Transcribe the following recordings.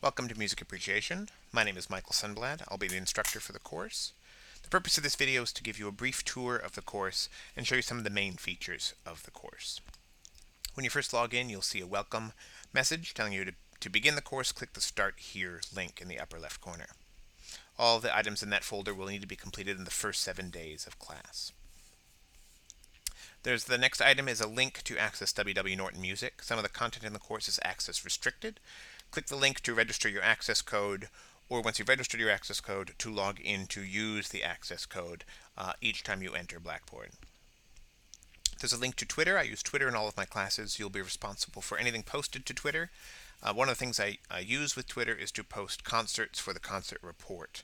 Welcome to Music Appreciation. My name is Michael Sunblad. I'll be the instructor for the course. The purpose of this video is to give you a brief tour of the course and show you some of the main features of the course. When you first log in, you'll see a welcome message telling you to begin the course. Click the Start Here link in the upper left corner. All of the items in that folder will need to be completed in the first 7 days of class. The next item is a link to access WW Norton Music. Some of the content in the course is access restricted. Click the link to register your access code, or once you've registered your access code, to log in to use the access code each time you enter Blackboard. There's a link to Twitter. I use Twitter in all of my classes. You'll be responsible for anything posted to Twitter. One of the things I use with Twitter is to post concerts for the concert report.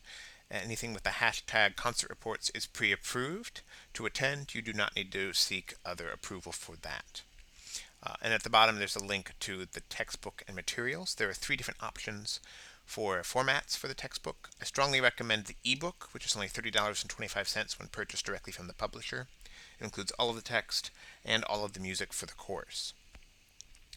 Anything with the hashtag concert reports is pre-approved. To attend, you do not need to seek other approval for that. And at the bottom, there's a link to the textbook and materials. There are 3 different options for formats for the textbook. I strongly recommend the ebook, which is only $30.25 when purchased directly from the publisher. It includes all of the text and all of the music for the course.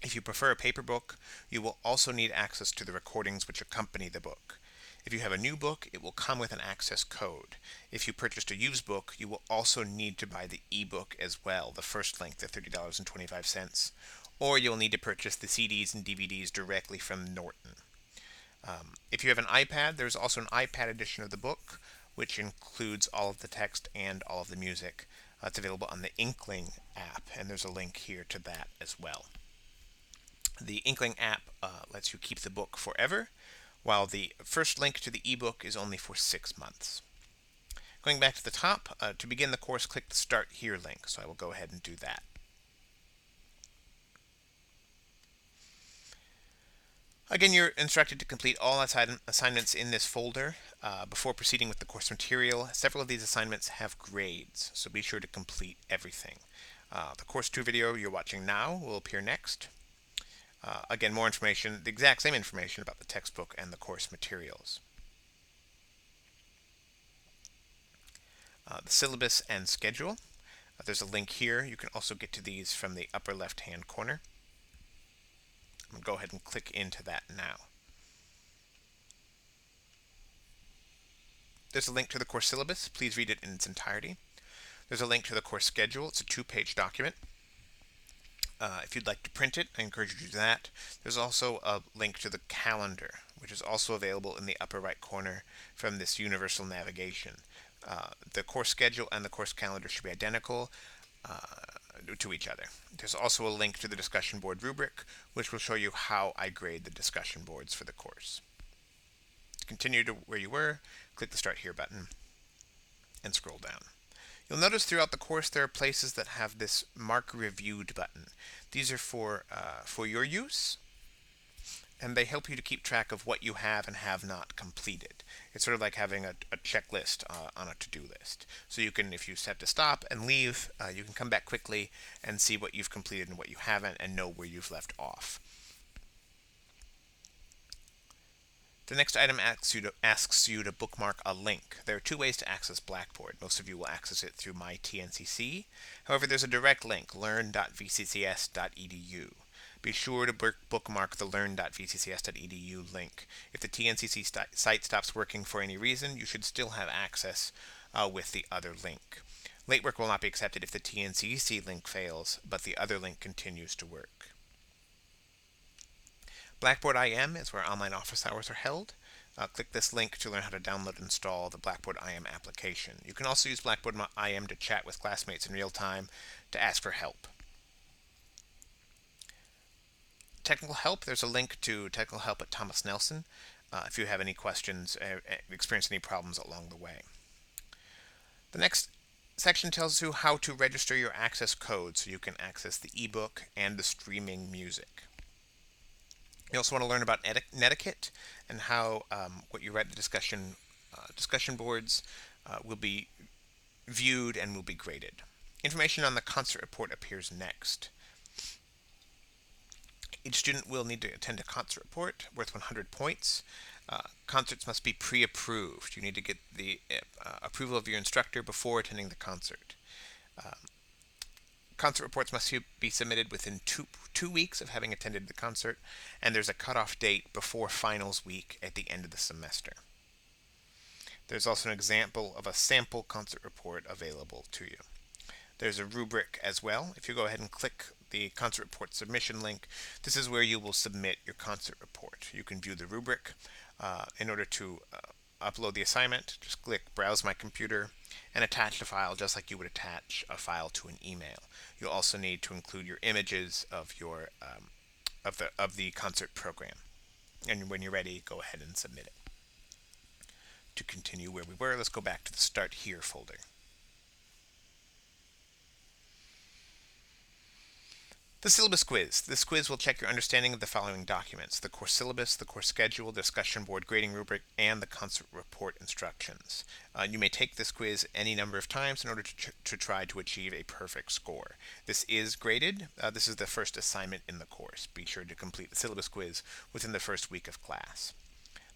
If you prefer a paper book, you will also need access to the recordings which accompany the book. If you have a new book, it will come with an access code. If you purchased a used book, you will also need to buy the ebook as well, the first link, the $30.25, or you'll need to purchase the CDs and DVDs directly from Norton. If you have an iPad, there's also an iPad edition of the book, which includes all of the text and all of the music. It's available on the Inkling app, and there's a link here to that as well. The Inkling app lets you keep the book forever, while the first link to the ebook is only for 6 months. Going back to the top, to begin the course, click the Start Here link, so I will go ahead and do that. Again, you're instructed to complete all assignments in this folder before proceeding with the course material. Several of these assignments have grades, so be sure to complete everything. The Course 2 video you're watching now will appear next. Again, more information, the exact same information about the textbook and the course materials. The Syllabus and Schedule. There's a link here. You can also get to these from the upper left-hand corner. I'm going to go ahead and click into that now. There's a link to the course syllabus. Please read it in its entirety. There's a link to the course schedule. It's a 2-page document. If you'd like to print it, I encourage you to do that. There's also a link to the calendar, which is also available in the upper right corner from this universal navigation. The course schedule and the course calendar should be identical to each other. There's also a link to the discussion board rubric, which will show you how I grade the discussion boards for the course. To continue to where you were, click the Start Here button and scroll down. You'll notice throughout the course there are places that have this Mark Reviewed button. These are for your use, and they help you to keep track of what you have and have not completed. It's sort of like having a checklist on a to-do list. So you can, if you have to stop and leave, you can come back quickly and see what you've completed and what you haven't and know where you've left off. The next item asks you to bookmark a link. There are 2 ways to access Blackboard. Most of you will access it through My TNCC. However, there's a direct link, learn.vccs.edu. Be sure to bookmark the learn.vccs.edu link. If the TNCC site stops working for any reason, you should still have access with the other link. Late work will not be accepted if the TNCC link fails, but the other link continues to work. Blackboard IM is where online office hours are held. Click this link to learn how to download and install the Blackboard IM application. You can also use Blackboard IM to chat with classmates in real time to ask for help. Technical help, there's a link to technical help at Thomas Nelson if you have any questions, experience any problems along the way. The next section tells you how to register your access code so you can access the ebook and the streaming music. You also want to learn about netiquette and how what you write in the discussion boards will be viewed and will be graded. Information on the concert report appears next. Each student will need to attend a concert report worth 100 points. Concerts must be pre-approved. You need to get the approval of your instructor before attending the concert. concert reports must be submitted within two weeks of having attended the concert, and there's a cutoff date before finals week at the end of the semester. There's also an example of a sample concert report available to you. There's a rubric as well. If you go ahead and click the concert report submission link, this is where you will submit your concert report. You can view the rubric. In order to upload the assignment, just click Browse My Computer and attach the file just like you would attach a file to an email. You'll also need to include your images of your of the concert program. And when you're ready, go ahead and submit it. To continue where we were, let's go back to the Start Here folder. The Syllabus Quiz. This quiz will check your understanding of the following documents: the course syllabus, the course schedule, the discussion board grading rubric, and the concert report instructions. You may take this quiz any number of times in order to try to achieve a perfect score. This is graded. This is the first assignment in the course. Be sure to complete the Syllabus Quiz within the first week of class.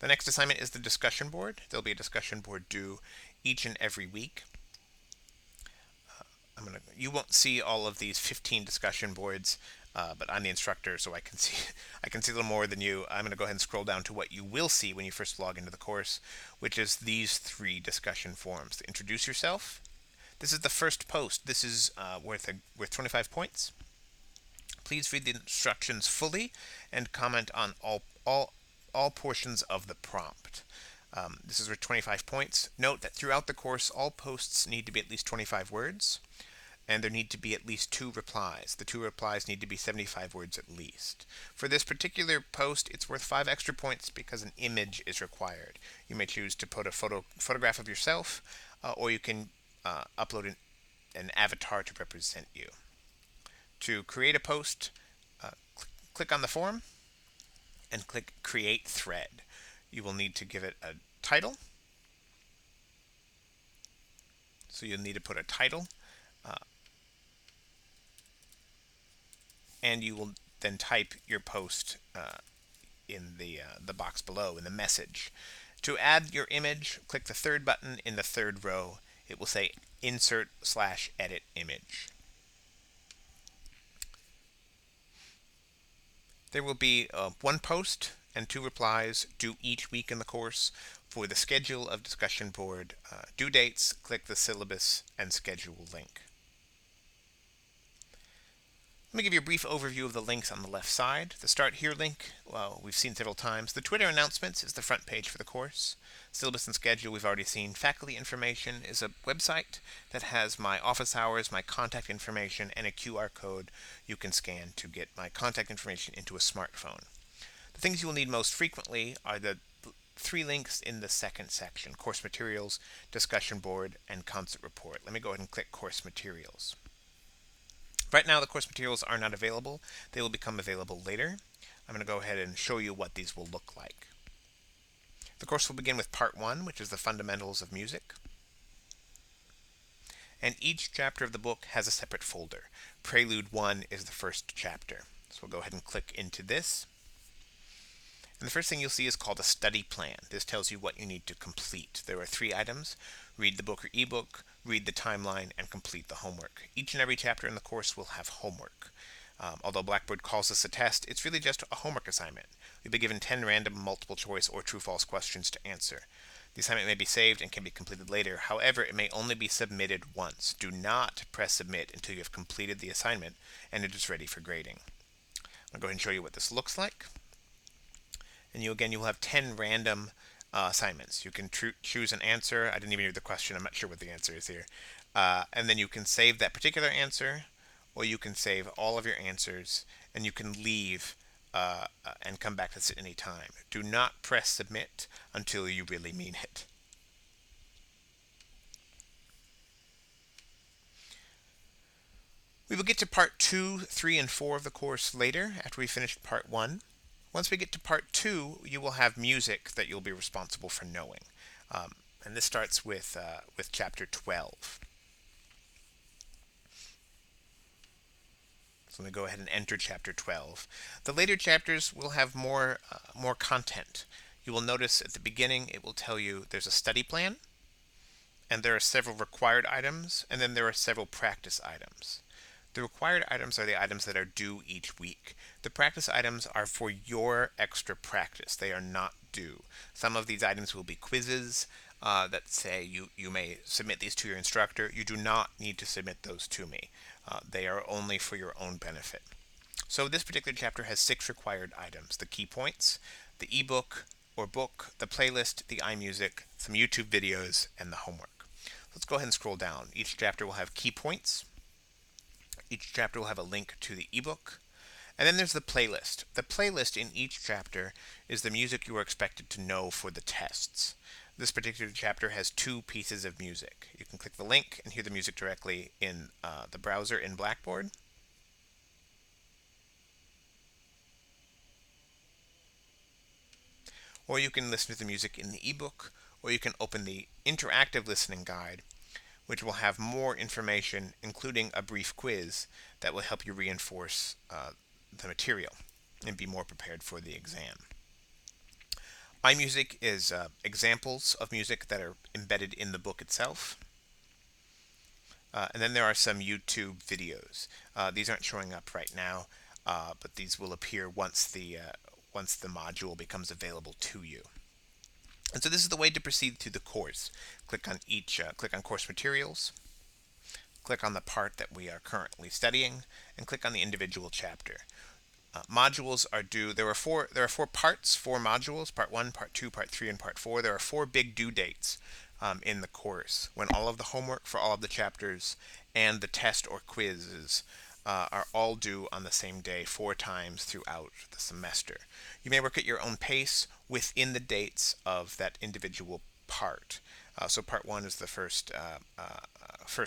The next assignment is the discussion board. There'll be a discussion board due each and every week. You won't see all of these 15 discussion boards, but I'm the instructor, so I can see a little more than you. I'm going to go ahead and scroll down to what you will see when you first log into the course, which is these 3 discussion forums. Introduce yourself. This is the first post. This is worth 25 points. Please read the instructions fully and comment on all portions of the prompt. This is worth 25 points. Note that throughout the course, all posts need to be at least 25 words, and there need to be at least 2 replies. The 2 replies need to be 75 words at least. For this particular post, it's worth 5 extra points because an image is required. You may choose to put a photograph of yourself, or you can upload an avatar to represent you. To create a post, click on the form and click Create Thread. You will need to give it a title. So you'll need to put a title. And you will then type your post in the box below, in the message. To add your image, click the 3rd button in the 3rd row. It will say Insert/Edit Image. There will be 1 post and 2 replies due each week in the course. For the schedule of discussion board due dates, click the Syllabus and Schedule link. Let me give you a brief overview of the links on the left side. The Start Here link, well, we've seen several times. The Twitter announcements is the front page for the course. Syllabus and Schedule, we've already seen. Faculty information is a website that has my office hours, my contact information, and a QR code you can scan to get my contact information into a smartphone. The things you will need most frequently are the 3 links in the second section: course materials, discussion board, and concert report. Let me go ahead and click course materials. Right now, the course materials are not available. They will become available later. I'm going to go ahead and show you what these will look like. The course will begin with Part 1, which is the fundamentals of music. And each chapter of the book has a separate folder. Prelude 1 is the first chapter. So we'll go ahead and click into this. And the first thing you'll see is called a study plan. This tells you what you need to complete. There are 3 items: read the book or ebook, read the timeline, and complete the homework. Each and every chapter in the course will have homework. Although Blackboard calls this a test, it's really just a homework assignment. You'll be given 10 random multiple choice or true-false questions to answer. The assignment may be saved and can be completed later. However, it may only be submitted once. Do not press submit until you have completed the assignment and it is ready for grading. I'll go ahead and show you what this looks like. And you will have 10 random assignments. You can choose an answer. I didn't even read the question. I'm not sure what the answer is here. And then you can save that particular answer, or you can save all of your answers, and you can leave and come back to this at any time. Do not press submit until you really mean it. We will get to Part 2, 3, and 4 of the course later, after we finish Part 1. Once we get to Part 2, you will have music that you'll be responsible for knowing. And this starts with Chapter 12. So let me go ahead and enter Chapter 12. The later chapters will have more content. You will notice at the beginning it will tell you there's a study plan, and there are several required items, and then there are several practice items. The required items are the items that are due each week. The practice items are for your extra practice. They are not due. Some of these items will be quizzes that say you may submit these to your instructor. You do not need to submit those to me. They are only for your own benefit. So this particular chapter has 6 required items: the key points, the ebook or book, the playlist, the iMusic, some YouTube videos, and the homework. Let's go ahead and scroll down. Each chapter will have key points. Each chapter will have a link to the ebook. And then there's the playlist. The playlist in each chapter is the music you are expected to know for the tests. This particular chapter has 2 pieces of music. You can click the link and hear the music directly in the browser in Blackboard. Or you can listen to the music in the ebook, or you can open the interactive listening guide, which will have more information, including a brief quiz that will help you reinforce the material and be more prepared for the exam. iMusic is examples of music that are embedded in the book itself. And then there are some YouTube videos. These aren't showing up right now, but these will appear once the module becomes available to you. And so this is the way to proceed through the course. Click on course materials, click on the part that we are currently studying, and click on the individual chapter. Modules are due. There are four parts, 4 modules: part 1, part 2, part 3, and part 4. There are 4 big due dates in the course, when all of the homework for all of the chapters and the test or quizzes are all due on the same day 4 times throughout the semester. You may work at your own pace within the dates of that individual part. So part 1 is the first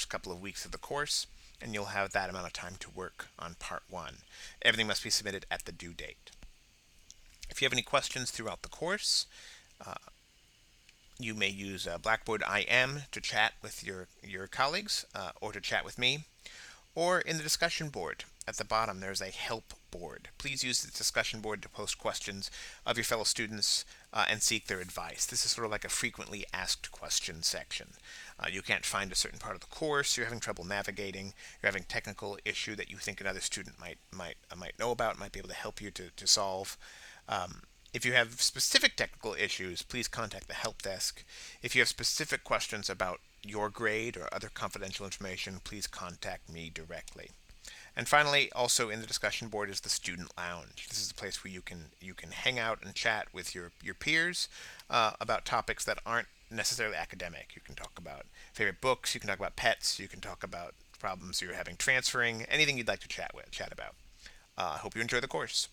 couple of weeks of the course, and you'll have that amount of time to work on part 1. Everything must be submitted at the due date. If you have any questions throughout the course, you may use Blackboard IM to chat with your colleagues or to chat with me. Or in the discussion board at the bottom, there's a help board. Please use the discussion board to post questions of your fellow students and seek their advice. This is sort of like a frequently asked questions section. You can't find a certain part of the course, you're having trouble navigating, you're having a technical issue that you think another student might know about, might be able to help you to solve. If you have specific technical issues, please contact the help desk. If you have specific questions about your grade or other confidential information, please contact me directly. And finally, also in the discussion board is the student lounge. This is a place where you can hang out and chat with your peers about topics that aren't necessarily academic. You can talk about favorite books, you can talk about pets, you can talk about problems you're having transferring, anything you'd like to chat about. I hope you enjoy the course.